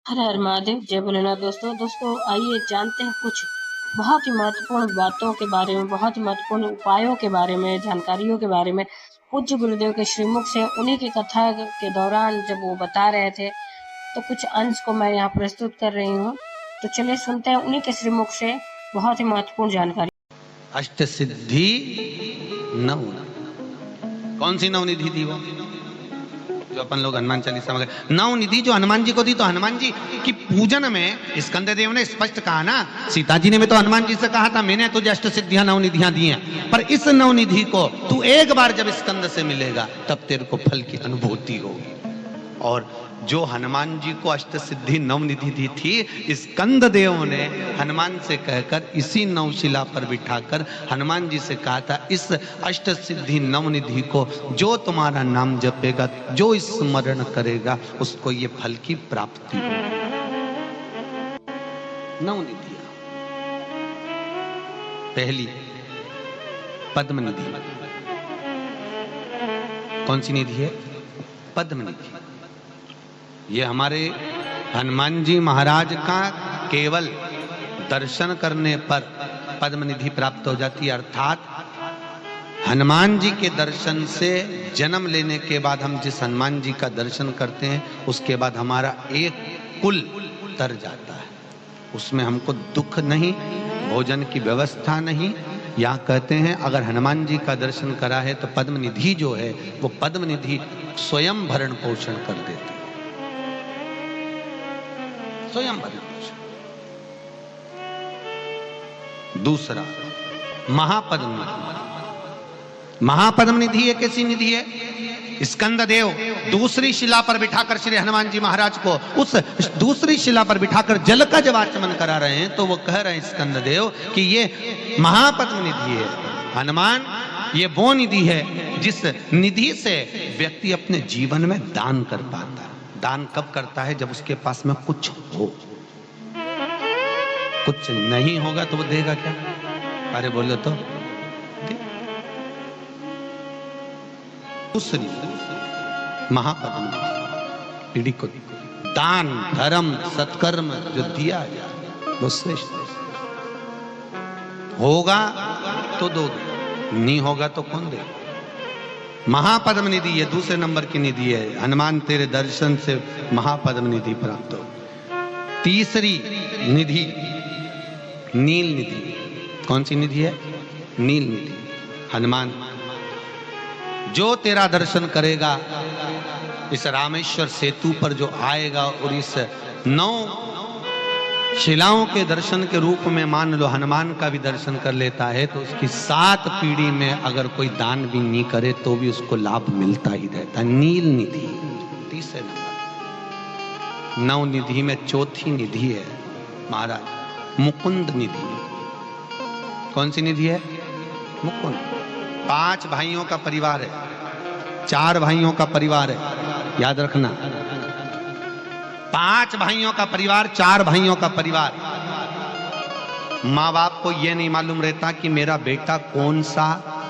हर हर महादेव, जय भोलेनाथ। दोस्तों आइए जानते हैं कुछ बहुत ही महत्वपूर्ण बातों के बारे में, बहुत ही महत्वपूर्ण उपायों के बारे में, जानकारियों के बारे में। पूज्य गुरुदेव के श्रीमुख से उन्हीं की कथा के दौरान जब वो बता रहे थे, तो कुछ अंश को मैं यहाँ प्रस्तुत कर रही हूँ। तो चलिए सुनते हैं उन्हीं के श्रीमुख से बहुत ही महत्वपूर्ण जानकारी। अष्ट सिद्धि नव, कौन सी नवनिधि थी वो जो अपन लोग हनुमान चालीसा में नवनिधि जो हनुमान जी को दी? तो हनुमान जी की पूजन में स्कंद देव ने स्पष्ट कहा ना, सीता जी ने भी तो हनुमान जी से कहा था मैंने तुझे अष्ट सिद्धियां नवनिधियां दी हैं, पर इस नवनिधि को तू एक बार जब स्कंद से मिलेगा तब तेरे को फल की अनुभूति होगी। और जो हनुमान जी को अष्ट सिद्धि नवनिधि दी थी, स्कंद देव ने हनुमान से कहकर इसी नवशिला पर बिठाकर हनुमान जी से कहा था, इस अष्ट सिद्धि नवनिधि को जो तुम्हारा नाम जपेगा, जो स्मरण करेगा, उसको ये फल की प्राप्ति होगी। नवनिधि पहली पद्म निधि। कौन सी निधि है? पद्म निधि। ये हमारे हनुमान जी महाराज का केवल दर्शन करने पर पद्म निधि प्राप्त हो जाती है। अर्थात हनुमान जी के दर्शन से जन्म लेने के बाद हम जिस हनुमान जी का दर्शन करते हैं, उसके बाद हमारा एक कुल तर जाता है। उसमें हमको दुख नहीं, भोजन की व्यवस्था नहीं। यहाँ कहते हैं अगर हनुमान जी का दर्शन करा है तो पद्म निधि जो है वो पद्म निधि स्वयं भरण पोषण कर देते, स्वयं भरण पोषण। दूसरा महापद्म निधि। महापद्म निधि एक ऐसी निधि है, स्कंद देव दूसरी शिला पर बिठाकर श्री हनुमान जी महाराज को उस दूसरी शिला पर बिठाकर जल का जब आचमन करा रहे हैं, तो वो कह रहे हैं स्कंद देव कि ये महापद्म निधि है। हनुमान, ये वो निधि है जिस निधि से व्यक्ति अपने जीवन में दान कर पाता है। दान कब करता है? जब उसके पास में कुछ हो। कुछ नहीं होगा तो वो देगा क्या? अरे बोलो तो। दूसरी महापद्म पीढ़ी को दान, धर्म, सत्कर्म जो दिया जाए वो श्रेष्ठ। होगा तो दो, नहीं होगा तो कौन दे? महापद्म निधि ये दूसरे नंबर की निधि है। हनुमान तेरे दर्शन से महापद्म निधि प्राप्त हो। तीसरी निधि नील निधि। कौन सी निधि है? नील निधि। हनुमान जो तेरा दर्शन करेगा, इस रामेश्वर सेतु पर जो आएगा और इस 9 शिलाओं के दर्शन के रूप में मान लो हनुमान का भी दर्शन कर लेता है, तो उसकी 7 पीढ़ी में अगर कोई दान भी नहीं करे तो भी उसको लाभ मिलता ही रहता है। नील निधि तीसरे नंबर। 9 निधि में चौथी निधि है महाराज मुकुंद निधि। कौन सी निधि है? मुकुंद। 5 भाइयों का परिवार है, 4 भाइयों का परिवार है, याद रखना। 5 भाइयों का परिवार, 4 भाइयों का परिवार। माँ बाप को यह नहीं मालूम रहता कि मेरा बेटा कौन सा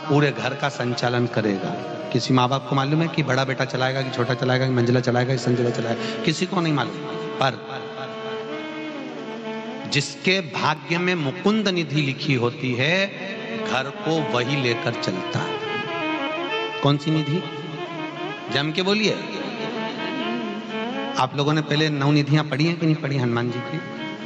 पूरे घर का संचालन करेगा। किसी माँ बाप को मालूम है कि बड़ा बेटा चलाएगा कि छोटा चलाएगा कि मंजिला चलाएगा कि संजिला चलाएगा? किसी को नहीं मालूम। पर जिसके भाग्य में मुकुंद निधि लिखी होती है, घर को वही लेकर चलता है। कौन सी निधि? जम के बोलिए। आप लोगों ने पहले नवनिधियां पढ़ी हैं कि नहीं पढ़ी? हनुमान जी की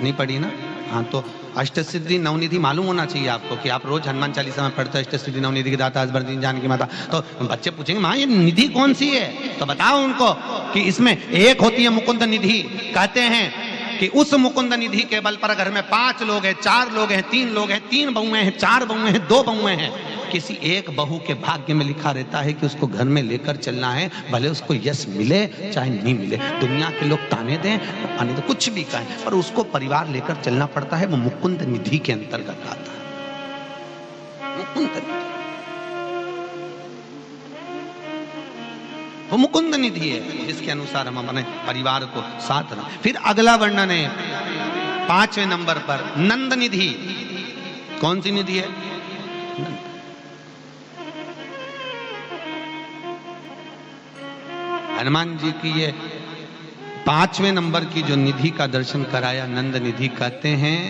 नहीं पढ़ी ना? हाँ, तो अष्ट सिद्धि नवनिधि मालूम होना चाहिए आपको कि आप रोज हनुमान चालीसा में पढ़ते हो अष्ट सिद्धि नवनिधि की दाता अजबर जानकी माता। तो बच्चे पूछेंगे माँ ये निधि कौन सी है? तो बताओ उनको कि इसमें एक होती है मुकुंद निधि। कहते हैं कि उस मुकुंद निधि के बल पर घर में 5 लोग हैं, 4 लोग हैं, 3 लोग हैं, 3 बहुएं हैं, 4 बहुएं हैं, 2 बहुएं हैं, किसी एक बहू के भाग्य में लिखा रहता है कि उसको घर में लेकर चलना है, भले उसको यश मिले चाहे नहीं मिले। दुनिया के लोग ताने दें, आने तो कुछ भी कहें, पर उसको परिवार लेकर चलना पड़ता है। वो मुकुंद निधि के अंतर्गत आता है। मुकुंद निधि वो मुकुंद निधि है जिसके अनुसार हम अपने परिवार को साथ रखें। फिर अगला वर्णन है 5वें नंबर पर नंद निधि। कौन सी निधि है? नंद। हनुमान जी की ये 5वें नंबर की जो निधि का दर्शन कराया, नंद निधि, कहते हैं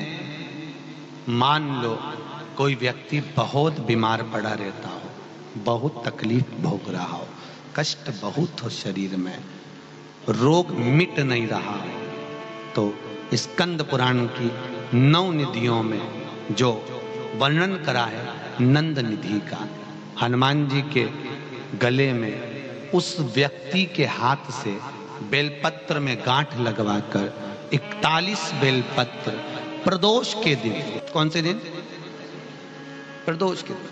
मान लो कोई व्यक्ति बहुत बीमार पड़ा रहता हो, बहुत तकलीफ भोग रहा हो, कष्ट बहुत हो शरीर में, रोग मिट नहीं रहा हो, तो स्कंद पुराण की 9 निधियों में जो वर्णन करा है नंद निधि का, हनुमान जी के गले में उस व्यक्ति के हाथ से बेलपत्र में गांठ लगवाकर 41 बेलपत्र प्रदोष के दिन, कौन से दिन? प्रदोष के दिन,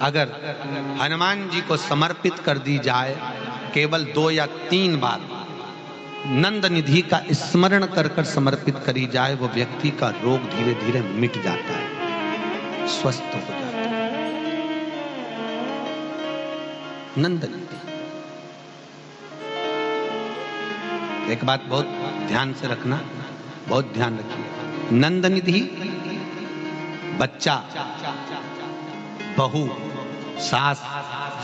अगर हनुमान जी को समर्पित कर दी जाए, केवल 2 या 3 बार नंद निधि का स्मरण कर कर समर्पित करी जाए, वो व्यक्ति का रोग धीरे धीरे मिट जाता है, स्वस्थ हो जाता है। नंद निधि। एक बात बहुत ध्यान से रखना, बहुत ध्यान रखिए, नंद निधि बच्चा, बहू, सास,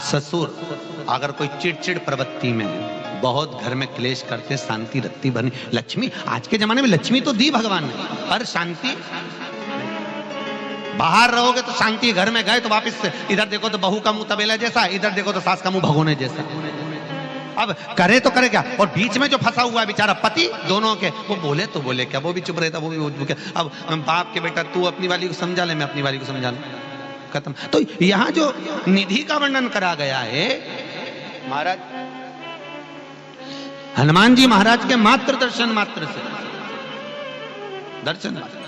ससुर अगर कोई चिड़चिड़ प्रवृत्ति में है, बहुत घर में क्लेश करते, शांति रत्ती बनी, लक्ष्मी, आज के जमाने में लक्ष्मी तो दी भगवान ने, पर शांति, बाहर रहोगे तो शांति, घर में गए तो वापस से इधर देखो तो बहू का मुंह तबेला जैसा, इधर देखो तो सास का मुंह भगोने जैसा। अब करे तो करे क्या, और बीच में जो फंसा हुआ है बेचारा पति, दोनों के, वो बोले तो बोले क्या, वो भी चुप रहता, वो भी क्या। अब बाप के बेटा तू अपनी वाली को समझा ले, मैं अपनी वाली को समझा लूं, खत्म। तो यहां जो निधि का वर्णन करा गया है, महाराज हनुमान जी महाराज के मात्र दर्शन मात्र से, दर्शन मात्र,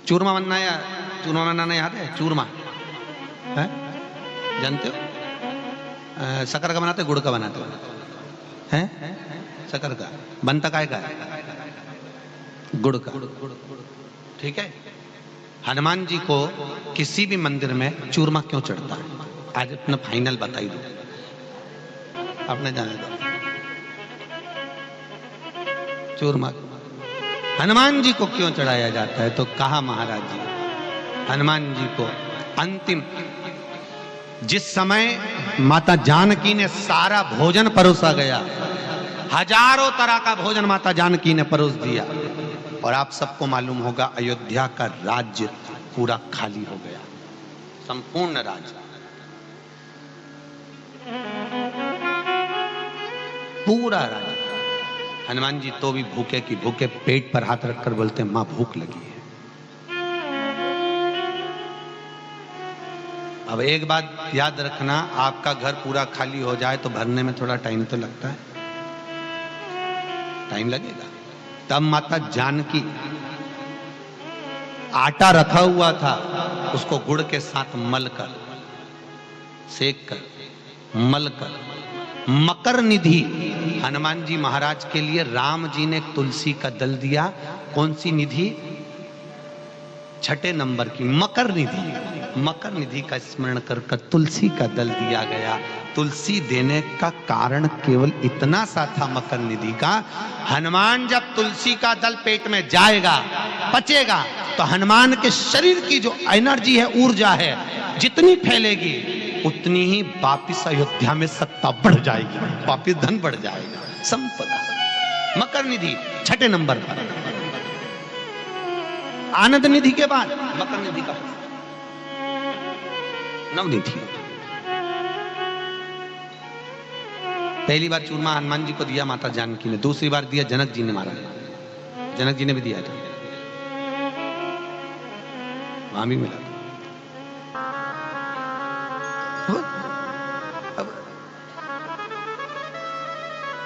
चूरमा बनाना याद है? चूरमा है, जानते हो? शक्कर का बनाते, गुड़ का बनाते हैं? शक्कर का बनता काय का है? गुड़ का, ठीक है। हनुमान जी को किसी भी मंदिर में चूरमा क्यों चढ़ता है? आज अपना फाइनल बताई दो, आपने जाने दो। चूरमा हनुमान जी को क्यों चढ़ाया जाता है? तो कहा महाराज जी, हनुमान जी को अंतिम, जिस समय माता जानकी ने सारा भोजन परोसा गया, हजारों तरह का भोजन माता जानकी ने परोस दिया, और आप सबको मालूम होगा अयोध्या का राज्य पूरा खाली हो गया, संपूर्ण राज्य, पूरा राज्य। हनुमान जी तो भी भूखे की भूखे, पेट पर हाथ रखकर बोलते, मां भूख लगी है। अब एक बात याद रखना, आपका घर पूरा खाली हो जाए तो भरने में थोड़ा टाइम तो लगता है, टाइम लगेगा। तब माता जानकी, आटा रखा हुआ था, उसको गुड़ के साथ मलकर, सेक कर, मलकर, मकर निधि, हनुमान जी महाराज के लिए राम जी ने तुलसी का दल दिया। कौन सी निधि? 6 नंबर की मकर निधि। मकर निधि का स्मरण कर कर तुलसी का दल दिया गया। तुलसी देने का कारण केवल इतना सा था मकर निधि का, हनुमान जब तुलसी का दल पेट में जाएगा, पचेगा, तो हनुमान के शरीर की जो एनर्जी है, ऊर्जा है, जितनी फैलेगी उतनी ही वापिस अयोध्या में सत्ता बढ़ जाएगी, वापिस धन बढ़ जाएगा, संपदा। मकर निधि 6 नंबर पर। आनंद निधि के बाद मकर निधि का 9 निधि। पहली बार चूरमा हनुमान जी को दिया माता जानकी ने, दूसरी बार दिया जनक जी ने, महाराज जनक जी ने भी दिया था, वहां भी मिला था।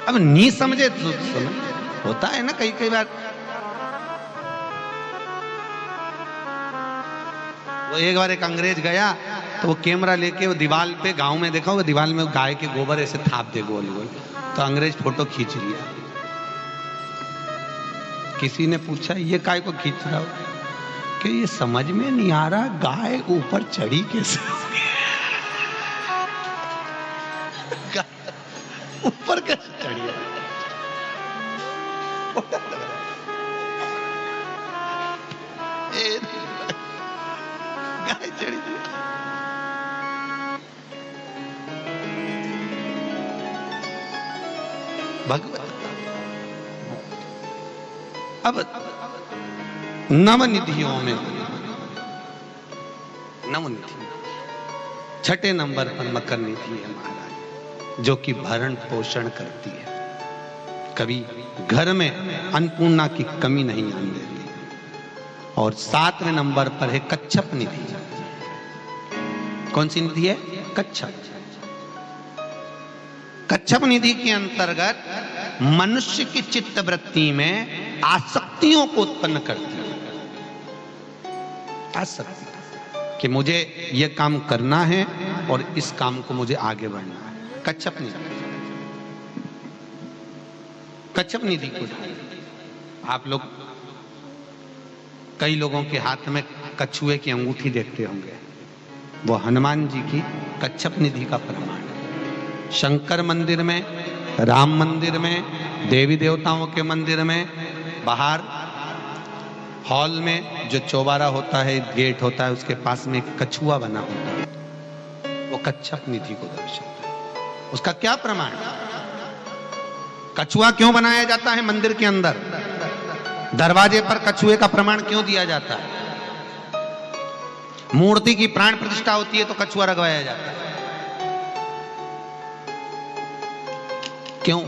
अब नहीं समझे तो सुनो, होता है ना कई बार। वो एक बार एक अंग्रेज गया तो वो कैमरा लेके वो दीवार पे, गांव में देखा, वो दीवार में गाय के गोबर ऐसे थाप दे गोल गोल, तो अंग्रेज फोटो खींच लिया। किसी ने पूछा ये काय को खींच रहा हो? कि ये समझ में नहीं आ रहा गाय ऊपर चढ़ी कैसे, ऊपर कैसे चढ़ी है? गाय चढ़ी थी। भगवत अब नवनिधियों में नवनिधि छठे नंबर पर मकर निधि है महाराज, जो कि भरण पोषण करती है, कभी घर में अन्नपूर्णा की कमी नहीं आने देती। और 7वें नंबर पर है कच्छप निधि। कौन सी निधि है? कच्छप। कच्छप निधि के अंतर्गत मनुष्य की चित्त वृत्ति में आसक्तियों को उत्पन्न करती है। आसक्ति कि मुझे यह काम करना है और इस काम को मुझे आगे बढ़ना है। कच्छप निधि। कच्छप निधि को आप लोग कई लोगों के हाथ में कछुए की अंगूठी देखते होंगे, वो हनुमान जी की कच्छप निधि का प्रमाण है। शंकर मंदिर में, राम मंदिर में, देवी देवताओं के मंदिर में, बाहर हॉल में जो चौबारा होता है, गेट होता है, उसके पास में एक कछुआ बना होता है, वो कच्छप निधि को दर्शाता है। उसका क्या प्रमाण है? कछुआ क्यों बनाया जाता है मंदिर के अंदर? दरवाजे पर कछुए का प्रमाण क्यों दिया जाता है? मूर्ति की प्राण प्रतिष्ठा होती है तो कछुआ रखवाया जाता है। क्यों?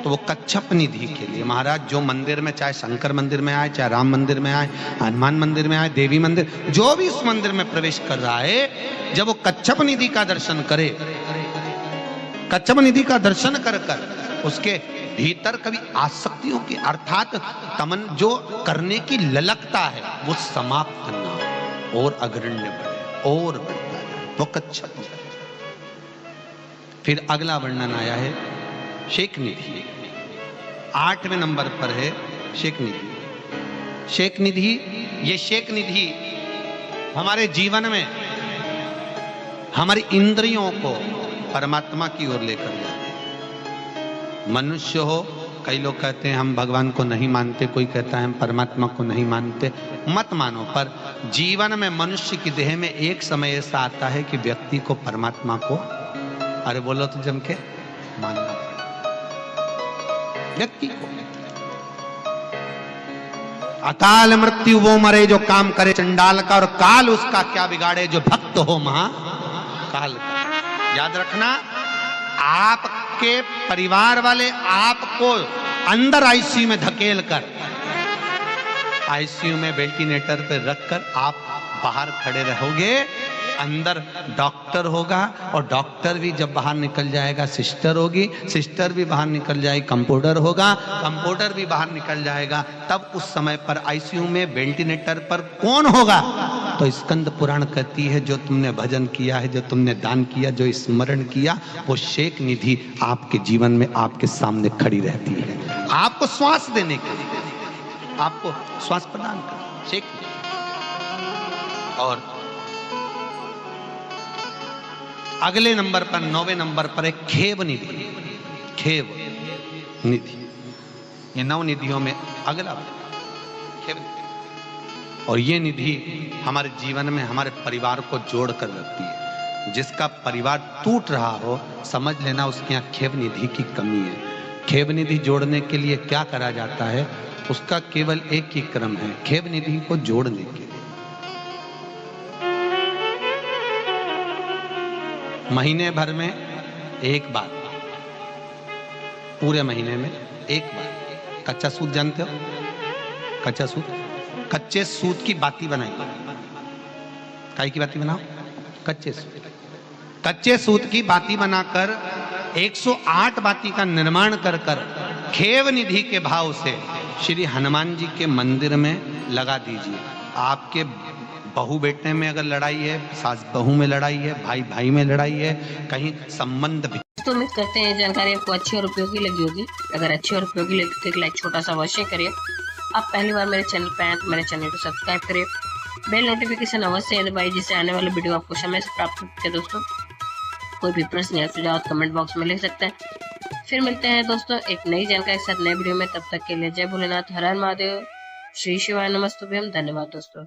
तो वो कच्छप निधि के लिए महाराज, जो मंदिर में, चाहे शंकर मंदिर में आए, चाहे राम मंदिर में आए, हनुमान मंदिर में आए, देवी मंदिर, जो भी उस मंदिर में प्रवेश कर रहा है, जब वो कच्छप निधि का दर्शन करे, कच्छप निधि का दर्शन कर कर उसके भीतर कभी आसक्तियों की, अर्थात तमन जो करने की ललकता है, वो समाप्त करना और अग्रण्य बढ़े और बढ़ता है, वो कच्छप निधि। फिर अगला वर्णन आया है शेख निधि। 8वें नंबर पर है शेख निधि। शेख निधि, ये शेख निधि हमारे जीवन में हमारी इंद्रियों को परमात्मा की ओर लेकर जाती है। मनुष्य हो, कई लोग कहते हैं हम भगवान को नहीं मानते, कोई कहता है हम परमात्मा को नहीं मानते, मत मानो, पर जीवन में मनुष्य की देह में एक समय ऐसा आता है कि व्यक्ति को परमात्मा को, अरे बोलो तो जम के, मानना पड़ेगा व्यक्ति को। अकाल मृत्यु वो मरे जो काम करे चंडाल का, और काल उसका क्या बिगाड़े जो भक्त हो महाकाल का। याद रखना, आपके परिवार वाले आपको अंदर आईसीयू में धकेल कर, आईसीयू में वेंटिलेटर पे रखकर आप बाहर खड़े रहोगे, अंदर डॉक्टर होगा, और डॉक्टर भी जब बाहर निकल जाएगा सिस्टर होगी, सिस्टर भी बाहर निकल जाएगी कंपाउंडर होगा, कंपाउंडर भी बाहर निकल जाएगा। तब उस समय पर आईसीयू में वेंटिलेटर पर कौन होगा? तो स्कंद पुराण कहती है, जो तुमने भजन किया है, जो तुमने दान किया, जो स्मरण किया, वो शेख निधि आपके जीवन में आपके सामने खड़ी रहती है, आपको श्वास देने के लिए, आपको श्वास प्रदान कर शेख निधि। और अगले नंबर पर 9वें नंबर पर एक खेव निधि। खेव निधि, ये 9 निधियों में अगला खेव निधि। और ये निधि हमारे जीवन में हमारे परिवार को जोड़ कर रखती है। जिसका परिवार टूट रहा हो, समझ लेना उसके यहाँ खेव निधि की कमी है। खेव निधि जोड़ने के लिए क्या करा जाता है? उसका केवल एक ही क्रम है, खेव निधि को जोड़ने के लिए महीने भर में एक बार, पूरे महीने में एक बार कच्चा सूत, जानते हो कच्चा सूत? कच्चे सूत की बाती बनाइए। काय की बाती बनाओ? कच्चे सूत। कच्चे सूत की बाती बनाकर 108 बाती का निर्माण कर कर खेव निधि के भाव से श्री हनुमान जी के मंदिर में लगा दीजिए। आपके बहू बेटे में अगर लड़ाई है, सास बहू में लड़ाई है, भाई भाई में लड़ाई है, कहीं संबंध भी। तो उम्मीद करते हैं जानकारी आपको अच्छी और उपयोगी लगी होगी। अगर अच्छी और उपयोगी लगी तो एक लाइक छोटा सा अवश्य करिए। आप पहली बार मेरे चैनल पे आए तो मेरे चैनल को सब्सक्राइब करिए, बेल नोटिफिकेशन अवश्य दबाइए, जिससे आने वाले वीडियो आपको समय से प्राप्त हो सके। दोस्तों, कोई भी प्रश्न या सुझाव कमेंट बॉक्स में लिख सकते हैं। फिर मिलते हैं दोस्तों एक नई जानकारी के साथ नए वीडियो में। तब तक के लिए जय भोलेनाथ, हर हर महादेव, श्री शिवाय नमस्तुभ्यम। धन्यवाद दोस्तों।